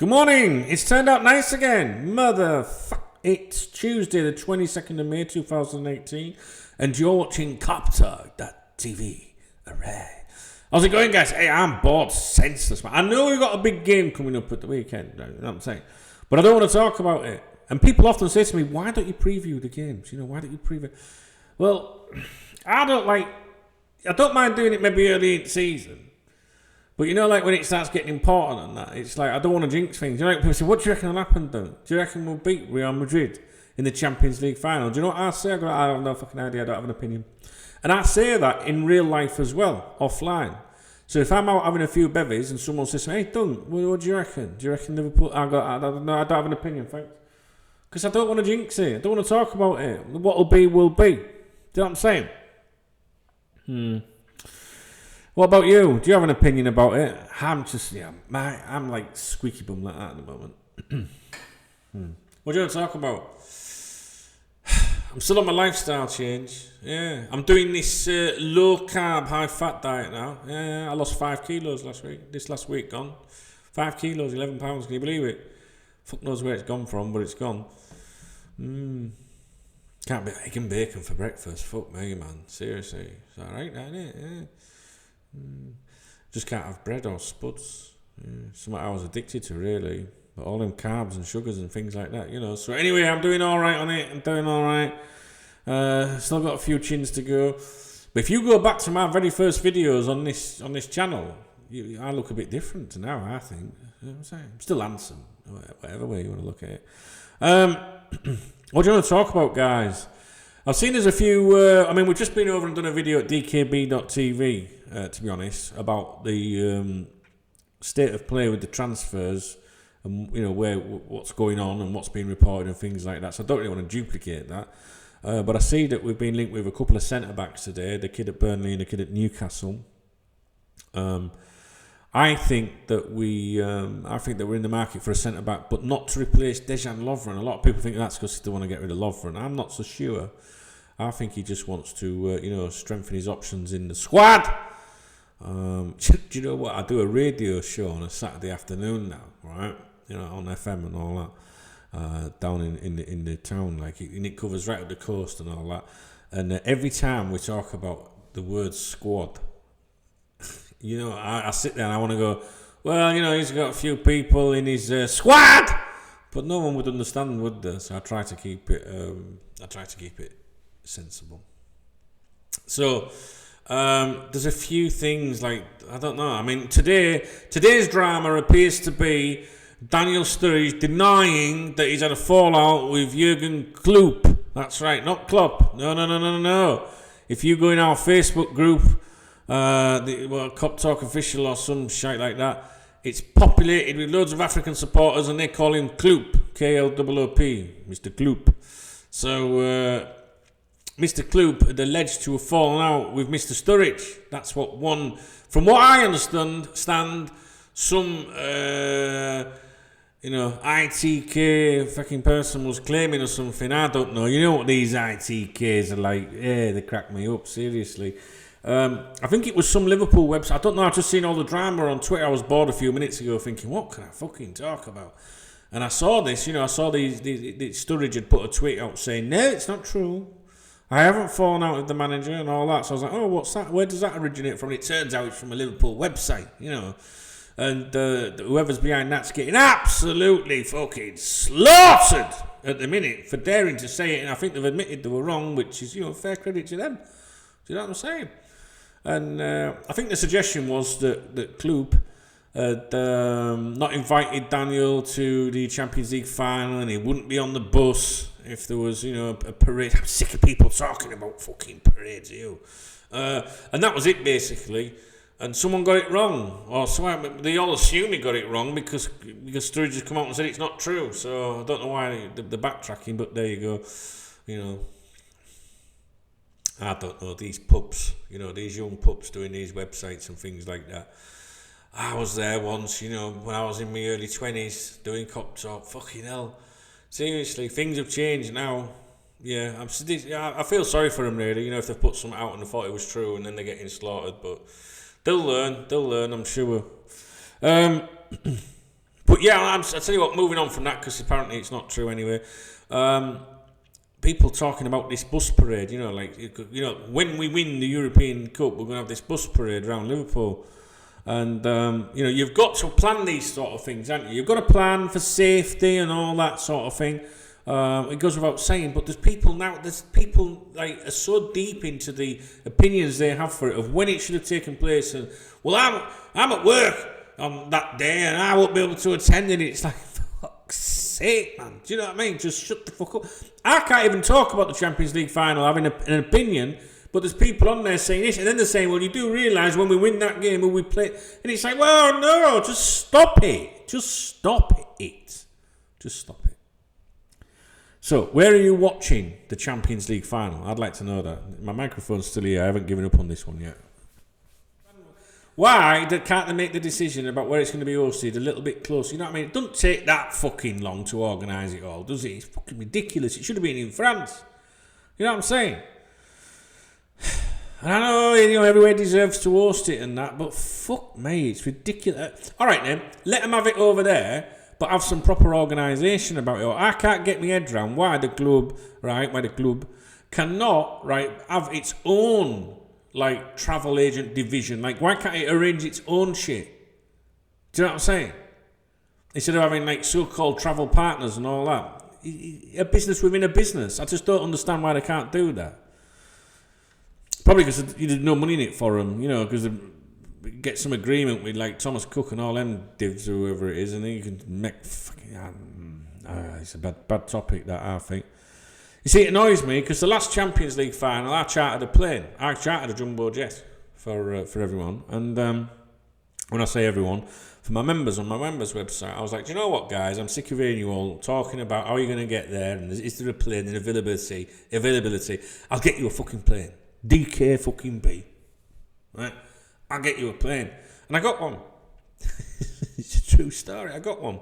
Good morning. It's turned out nice again. Motherfuck. It's Tuesday, the 22nd of May, 2018, and you're watching KopTalk.tv. Hooray. How's it going, guys? Hey, I'm bored senseless, man. I know we've got a big game coming up at the weekend, you know what I'm saying? But I don't want to talk about it. And people often say to me, why don't you preview the games? You know, why don't you preview? Well, I don't mind doing it maybe early in the season. But you know, like when it starts getting important and that, it's like, I don't want to jinx things. You know, like people say, what do you reckon will happen, though? Do you reckon we'll beat Real Madrid in the Champions League final? Do you know what I say? I have no fucking idea. I don't have an opinion. And I say that in real life as well, offline. So if I'm out having a few bevies and someone says, hey, Dunk, what do you reckon? Do you reckon Liverpool? I don't have an opinion, thanks. Because I don't want to jinx it. I don't want to talk about it. What will be, will be. Do you know what I'm saying? What about you? Do you have an opinion about it? I'm like squeaky bum like that at the moment. What do you want to talk about? I'm still on my lifestyle change. Yeah, I'm doing this low carb, high fat diet now. Yeah, I lost 5 kilos last week. This last week gone. 5 kilos, 11 pounds. Can you believe it? Fuck knows where it's gone from, but it's gone. Can't be egg and bacon for breakfast. Fuck me, man. Seriously, it's alright, isn't it? Yeah. Just can't have bread or spuds. Something I was addicted to, really. But all them carbs and sugars and things like that, you know. So anyway, I'm doing all right on it. I'm doing all right. Still got a few chins to go. But if you go back to my very first videos on this channel, I look a bit different to now, I think. You know what I'm saying? I'm still handsome, whatever way you want to look at it. What do you want to talk about, guys? I've seen there's a few... we've just been over and done a video at dkb.tv, to be honest, about the state of play with the transfers and, you know, what's going on and what's being reported and things like that. So I don't really want to duplicate that. But I see that we've been linked with a couple of centre-backs today, the kid at Burnley and the kid at Newcastle. I think that we're in the market for a centre-back, but not to replace Dejan Lovren. A lot of people think that's because they want to get rid of Lovren. I'm not so sure. I think he just wants to, strengthen his options in the squad. Do you know what? I do a radio show on a Saturday afternoon now, right? You know, on FM and all that, down in the town, and it covers right up the coast and all that. And every time we talk about the word squad, you know, I sit there and I want to go, well, you know, he's got a few people in his squad, but no one would understand, would they? So I try to keep it. Sensible. So there's a few things like, I don't know. I mean, today's drama appears to be Daniel Sturridge denying that he's had a fallout with Jurgen Klopp. That's right, not Klopp. No. If you go in our Facebook group, KopTalk official or some shite like that, it's populated with loads of African supporters and they call him Klopp, K-L-O-O-P, Mr. Klopp. So Mr. Klopp had alleged to have fallen out with Mr. Sturridge. That's what one, from what I understand, some ITK fucking person was claiming or something. I don't know. You know what these ITKs are like? Yeah, they crack me up, seriously. I think it was some Liverpool website. I don't know. I've just seen all the drama on Twitter. I was bored a few minutes ago thinking, what can I fucking talk about? And I saw this, I saw these Sturridge had put a tweet out saying, no, it's not true. I haven't fallen out with the manager and all that. So I was like, oh, what's that? Where does that originate from? And it turns out it's from a Liverpool website, And whoever's behind that's getting absolutely fucking slaughtered at the minute for daring to say it. And I think they've admitted they were wrong, which is, fair credit to them. Do you know what I'm saying? And I think the suggestion was that Klopp had not invited Daniel to the Champions League final and he wouldn't be on the bus if there was, a parade. I'm sick of people talking about fucking parades, and that was it, basically. And someone got it wrong. Or they all assume he got it wrong because Sturridge has come out and said it's not true. So I don't know why they're backtracking, but there you go. I don't know, these pups, these young pups doing these websites and things like that. I was there once, when I was in my early 20s doing KopTalk. Fucking hell. Seriously, things have changed now. Yeah, I feel sorry for them, really, if they've put something out and they thought it was true and then they're getting slaughtered. But they'll learn, I'm sure. But But yeah, I'll tell you what, moving on from that, because apparently it's not true anyway. People talking about this bus parade, when we win the European Cup, we're going to have this bus parade around Liverpool. And, you've got to plan these sort of things, haven't you? You've got to plan for safety and all that sort of thing. It goes without saying, but there's people like are so deep into the opinions they have for it of when it should have taken place. And, well, I'm at work on that day and I won't be able to attend it. It's like, fuck's sake, man. Do you know what I mean? Just shut the fuck up. I can't even talk about the Champions League final having an opinion, but there's people on there saying this, and then they're saying, well, you do realise when we win that game, when we play, and it's like, well, no, just stop it. Just stop it. Just stop it. So, where are you watching the Champions League final? I'd like to know that. My microphone's still here. I haven't given up on this one yet. Why can't they make the decision about where it's going to be hosted a little bit closer? You know what I mean? It doesn't take that fucking long to organise it all, does it? It's fucking ridiculous. It should have been in France. You know what I'm saying? And I know, everywhere deserves to host it and that, but fuck me, it's ridiculous. All right then, let them have it over there, but have some proper organisation about it. I can't get my head around why the club cannot, have its own, travel agent division. Why can't it arrange its own shit? Do you know what I'm saying? Instead of having, so-called travel partners and all that. A business within a business. I just don't understand why they can't do that. Probably because there's no money in it for them, because they get some agreement with, Thomas Cook and all them divs or whoever it is, and then you can make fucking... it's a bad topic, that, I think. You see, it annoys me because the last Champions League final, I chartered a plane. I chartered a jumbo jet for everyone. And when I say everyone, for my members on my members website, I was like, do you know what, guys? I'm sick of hearing you all talking about how you're going to get there and is there a plane and availability. I'll get you a fucking plane. DK fucking B. Right? I'll get you a plane. And I got one. It's a true story. I got one.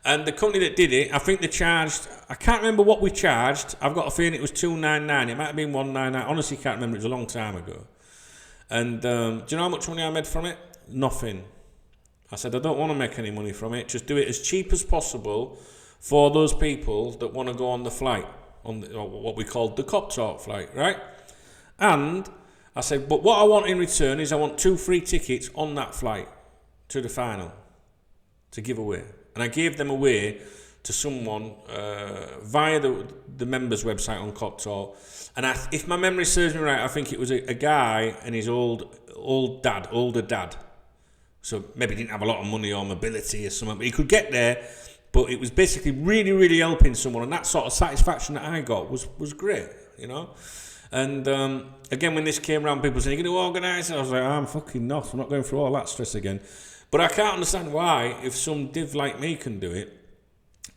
And the company that did it, I think they charged, I can't remember what we charged. I've got a feeling it was $299. It might have been $199. Honestly, can't remember. It was a long time ago. And do you know how much money I made from it? Nothing. I said, I don't want to make any money from it. Just do it as cheap as possible for those people that want to go on the flight, on what we called the KopTalk flight, right? And I said, but what I want in return is I want 2 free tickets on that flight to the final to give away. And I gave them away to someone via the members' website on KopTalk. And if my memory serves me right, I think it was a guy and his older dad. So maybe he didn't have a lot of money or mobility or something, but he could get there. But it was basically really, really helping someone. And that sort of satisfaction that I got was great, And again, when this came around, people saying, you're going to organise it? I was like, I'm fucking not. I'm not going through all that stress again. But I can't understand why, if some div like me can do it,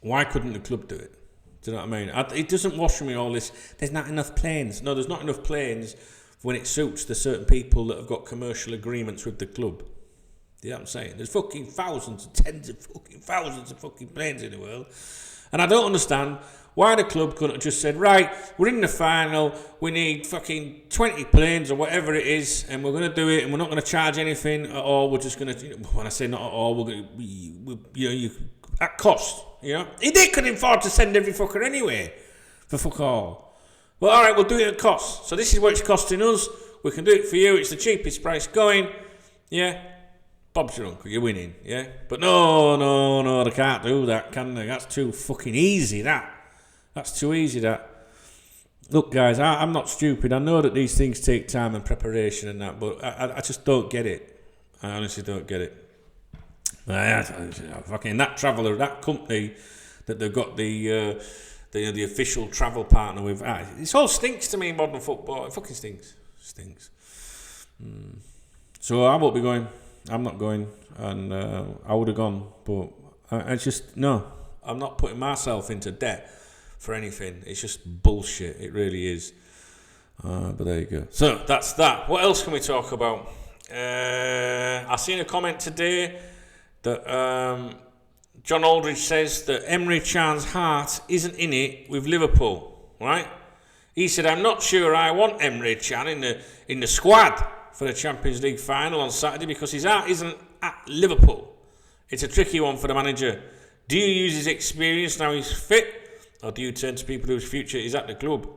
why couldn't the club do it? Do you know what I mean? It doesn't wash for me all this, there's not enough planes. No, there's not enough planes when it suits the certain people that have got commercial agreements with the club. Do you know what I'm saying? There's fucking thousands, tens of fucking thousands of fucking planes in the world. And I don't understand why the club couldn't have just said, right, we're in the final, we need fucking 20 planes or whatever it is, and we're going to do it, and we're not going to charge anything at all. We're just going to, when I say not at all, we're going to, at cost, They couldn't afford to send every fucker anyway, for fuck all. Well, all right, we'll do it at cost. So this is what it's costing us. We can do it for you. It's the cheapest price going. Yeah. Bob's your uncle, you're winning, yeah? But no, they can't do that, can they? That's too fucking easy, That's too easy, that. Look, guys, I'm not stupid. I know that these things take time and preparation and that, but I just don't get it. I honestly don't get it. Fucking that traveller, that company that they've got the official travel partner with, it all stinks to me in modern football. It fucking stinks. So I won't be going. I'm not going, and I would have gone, but I just, no, I'm not putting myself into debt for anything. It's just bullshit, it really is. But there you go. So that's that. What else can we talk about? I seen a comment today that John Aldridge says that Emre Can's heart isn't in it with Liverpool, right? He said, I'm not sure I want Emre Can in the squad for the Champions League final on Saturday because his heart isn't at Liverpool. It's a tricky one for the manager. Do you use his experience now he's fit, or do you turn to people whose future is at the club?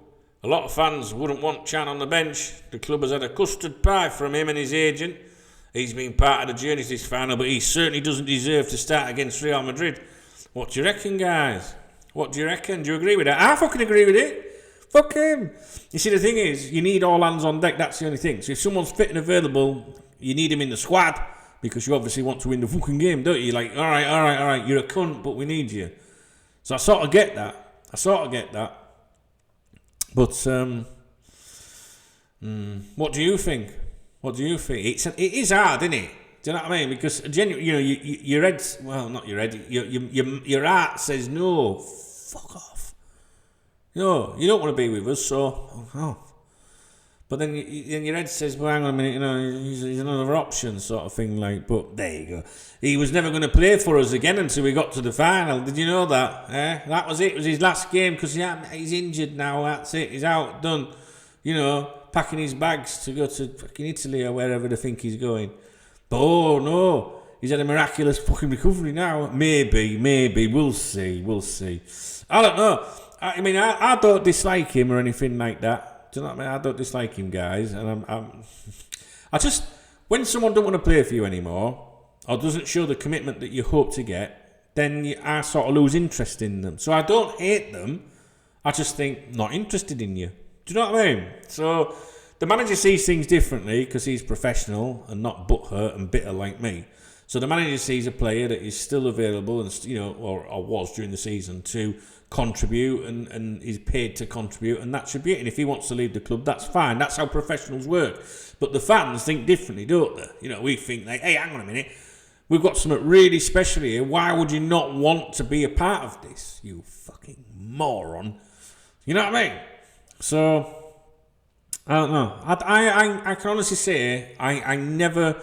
A lot of fans wouldn't want Chan on the bench. The club has had a custard pie from him and his agent. He's been part of the journey to this final, but he certainly doesn't deserve to start against Real Madrid. What do you reckon, guys? What do you reckon? Do you agree with that? I fucking agree with it. Fuck him. You see, the thing is, you need all hands on deck. That's the only thing. So if someone's fit and available, you need him in the squad because you obviously want to win the fucking game, don't you? Like, all right, you're a cunt, but we need you. So I sort of get that. But what do you think? It is hard, isn't it? Do you know what I mean? Because genuinely, your head, well, not your head, your heart says no. Fuck off. No, you don't want to be with us, so oh. But then your head says, well, hang on a minute, he's another option, sort of thing. Like, but there you go. He was never going to play for us again until we got to the final. Did you know that? That was it. It was his last game because he's injured now. That's it. He's out, done. Packing his bags to go to fucking Italy or wherever they think he's going. But oh no, he's had a miraculous fucking recovery now. Maybe. We'll see. I don't know. I mean, I don't dislike him or anything like that. Do you know what I mean? I don't dislike him, guys. And I just, when someone don't want to play for you anymore, or doesn't show the commitment that you hope to get, then I sort of lose interest in them. So I don't hate them. I just think, not interested in you. Do you know what I mean? So the manager sees things differently because he's professional and not butthurt and bitter like me. So the manager sees a player that is still available and or was during the season to contribute and is paid to contribute, and that should be it. And if he wants to leave the club, that's fine. That's how professionals work. But the fans think differently, don't they? We think like, hey, hang on a minute, we've got something really special here. Why would you not want to be a part of this? You fucking moron. You know what I mean? So I don't know. I can honestly say I never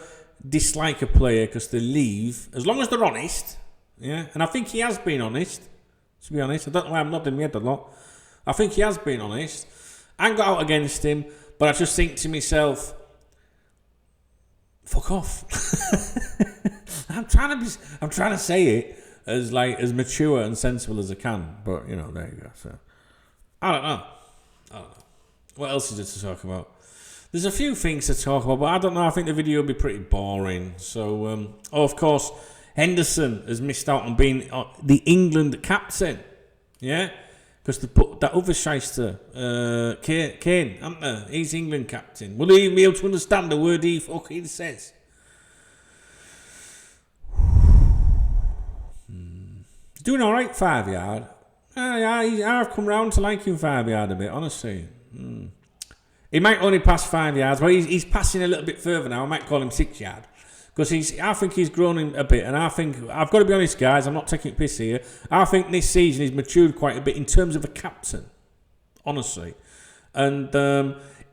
dislike a player because they leave as long as they're honest. Yeah, and I think he has been honest. To be honest, I don't know why I'm nodding my head a lot. I think he has been honest. I ain't got out against him, but I just think to myself, fuck off. I'm trying to say it as mature and sensible as I can, but there you go. So I don't know. What else is there to talk about? There's a few things to talk about, but I don't know. I think the video will be pretty boring. So, of course, Henderson has missed out on being the England captain. Yeah? Because they put that other shyster, Kane, haven't they? He's England captain. Will he be able to understand the word he fucking says? He's doing all right, 5 yard. I've come round to liking 5 yard a bit, honestly. He might only pass 5 yards, but he's passing a little bit further now. I might call him 6 yard. Because I think he's grown in a bit, and I think, I've got to be honest, guys, I'm not taking piss here. I think this season he's matured quite a bit in terms of a captain, honestly. And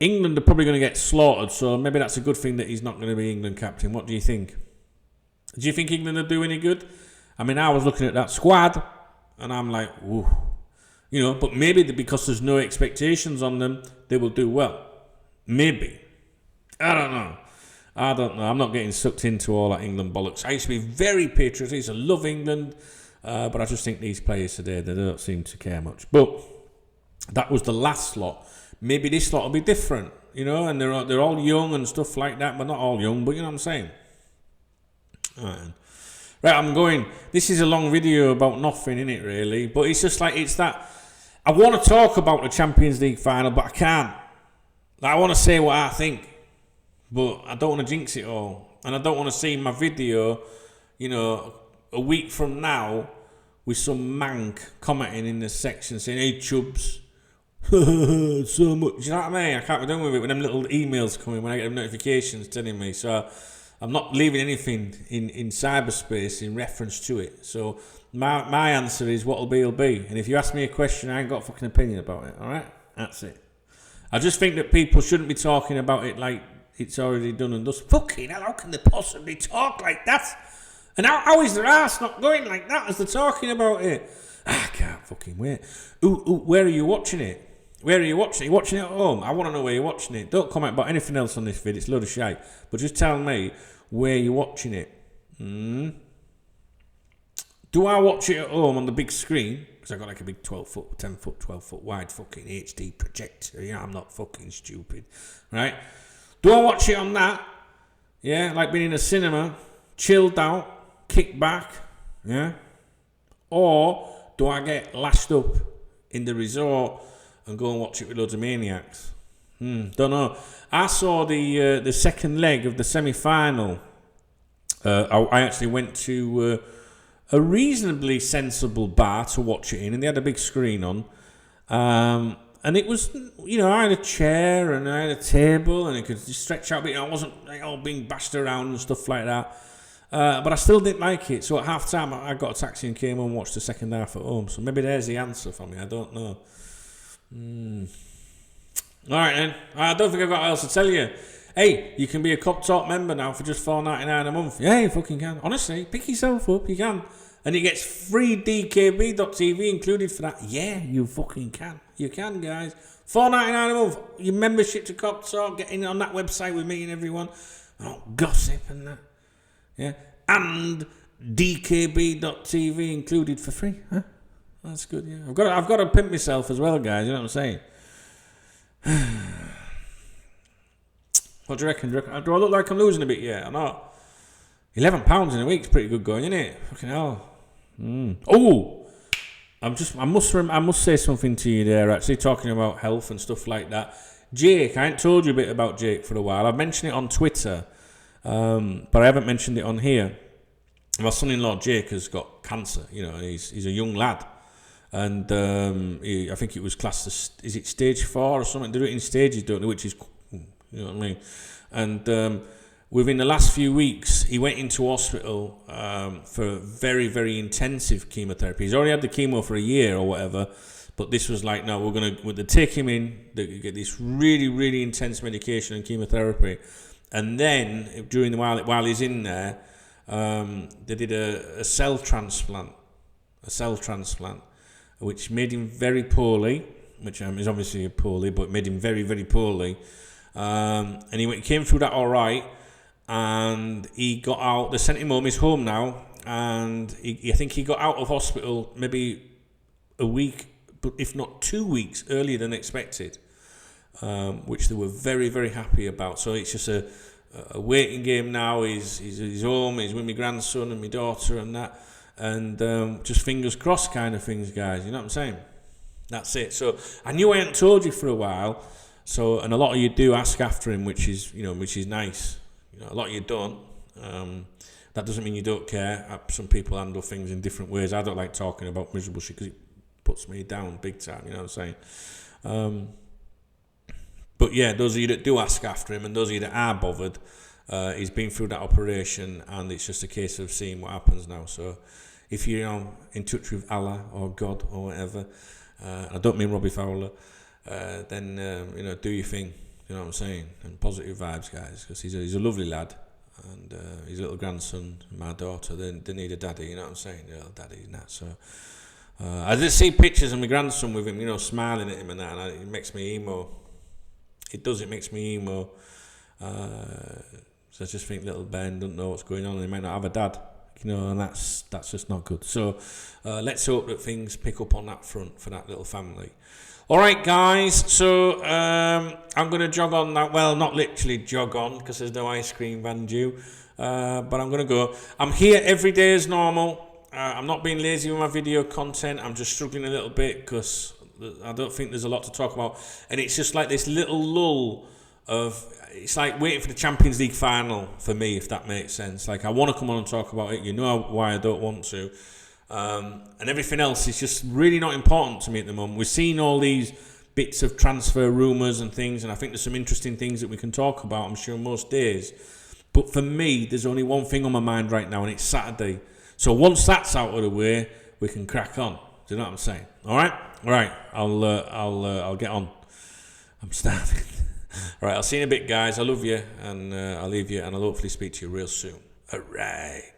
England are probably going to get slaughtered, so maybe that's a good thing that he's not going to be England captain. What do you think? Do you think England will do any good? I mean, I was looking at that squad, and I'm like, ooh. But maybe because there's no expectations on them, they will do well. Maybe. I don't know. I'm not getting sucked into all that England bollocks. I used to be very patriotic. I love England. But I just think these players today, they don't seem to care much. But that was the last slot. Maybe this slot will be different. And they're all young and stuff like that. But not all young, but you know what I'm saying. Right, I'm going. This is a long video about nothing, innit, really? But it's just it's that. I want to talk about the Champions League final, but I can't. I want to say what I think. But I don't want to jinx it all. And I don't want to see my video, a week from now with some mank commenting in the section saying, hey, Chubbs, so much. Do you know what I mean? I can't be done with it when them little emails come in, when I get them notifications telling me. So I'm not leaving anything in cyberspace in reference to it. So my answer is what'll be, will be. And if you ask me a question, I ain't got a fucking opinion about it. All right? That's it. I just think that people shouldn't be talking about it like it's already done and dusted. Fucking hell, how can they possibly talk like that? And how is their ass not going like that as they're talking about it? I can't fucking wait. Where are you watching it? Where are you watching it? Are you watching it at home? I want to know where you're watching it. Don't comment about anything else on this vid. It's a load of shite. But just tell me where you're watching it. Do I watch it at home on the big screen? Because I've got like a big 12 foot, 10 foot, 12 foot wide fucking HD projector. You know, I'm not fucking stupid, right? Do I watch it on that? Yeah, like being in a cinema, chilled out, kick back, yeah? Or do I get lashed up in the resort and go and watch it with loads of maniacs? Don't know. I saw the second leg of the semi-final. I actually went to a reasonably sensible bar to watch it in, and they had a big screen on. And it was, I had a chair and I had a table and it could just stretch out a bit. I wasn't all being bashed around and stuff like that. But I still didn't like it. So at half time, I got a taxi and came home and watched the second half at home. So maybe there's the answer for me. I don't know. All right, then. I don't think I've got what else to tell you. Hey, you can be a KopTalk member now for just $4.99 a month. Yeah, you fucking can. Honestly, pick yourself up. You can. And it gets free DKB.TV included for that. Yeah, you fucking can. You can, guys. $4.99 a month. Your membership to KopTalk. Get in on that website with me and everyone. Oh, gossip and that. Yeah. And DKB.TV included for free. Huh? That's good, yeah. I've got to pimp myself as well, guys. You know what I'm saying? What do you reckon? Do I look like I'm losing a bit yet? I'm not. £11 in a week's pretty good going, isn't it? Fucking hell. Oh, I must say something to you there. Actually, talking about health and stuff like that. Jake, I ain't told you a bit about Jake for a while. I've mentioned it on Twitter, but I haven't mentioned it on here. My son-in-law Jake has got cancer. He's a young lad, and I think it was classed as, is it stage 4 or something? They do it in stages, don't they? Which is, you know what I mean? And within the last few weeks, he went into hospital for very, very intensive chemotherapy. He's already had the chemo for a year or whatever, but this was like, no, we're going to take him in, get this really, really intense medication and chemotherapy. And then, during the while he's in there, they did a cell transplant, which made him very poorly, which is obviously poorly, but made him very, very poorly. And he came through that all right. And he got out. They sent him home. He's home now, and I think he got out of hospital maybe a week, but if not 2 weeks earlier than expected, which they were very, very happy about. So it's just a waiting game now. He's home. He's with my grandson and my daughter and that, and just fingers crossed kind of things, guys. You know what I'm saying? That's it. So I knew I hadn't told you for a while. So, and a lot of you do ask after him, which is nice. A lot of you don't. That doesn't mean you don't care. Some people handle things in different ways. I don't like talking about miserable shit because it puts me down big time. You know what I'm saying? But yeah, those of you that do ask after him and those of you that are bothered, he's been through that operation and it's just a case of seeing what happens now. So if you're in touch with Allah or God or whatever, I don't mean Robbie Fowler, then do your thing. You know what I'm saying? And positive vibes, guys, because he's a lovely lad, and his little grandson, my daughter, they need a daddy. You know what I'm saying? A little daddy and that. So I did see pictures of my grandson with him, smiling at him and that, and it makes me emo. It does. It makes me emo. So I just think little Ben doesn't know what's going on, and he might not have a dad. And that's just not good. So let's hope that things pick up on that front for that little family. All right, guys, so I'm going to jog on now. Well, not literally jog on because there's no ice cream van due, but I'm going to go. I'm here every day as normal. I'm not being lazy with my video content. I'm just struggling a little bit because I don't think there's a lot to talk about. And it's just like this little lull of, it's like waiting for the Champions League final for me, if that makes sense. Like, I want to come on and talk about it. You know why I don't want to. And everything else is just really not important to me at the moment. We're seeing all these bits of transfer rumours and things, and I think there's some interesting things that we can talk about, I'm sure, most days. But for me, there's only one thing on my mind right now, and it's Saturday. So once that's out of the way, we can crack on. Do you know what I'm saying? All right. I'll get on. I'm starving. All right, I'll see you in a bit, guys. I love you, and I'll leave you, and I'll hopefully speak to you real soon. All right.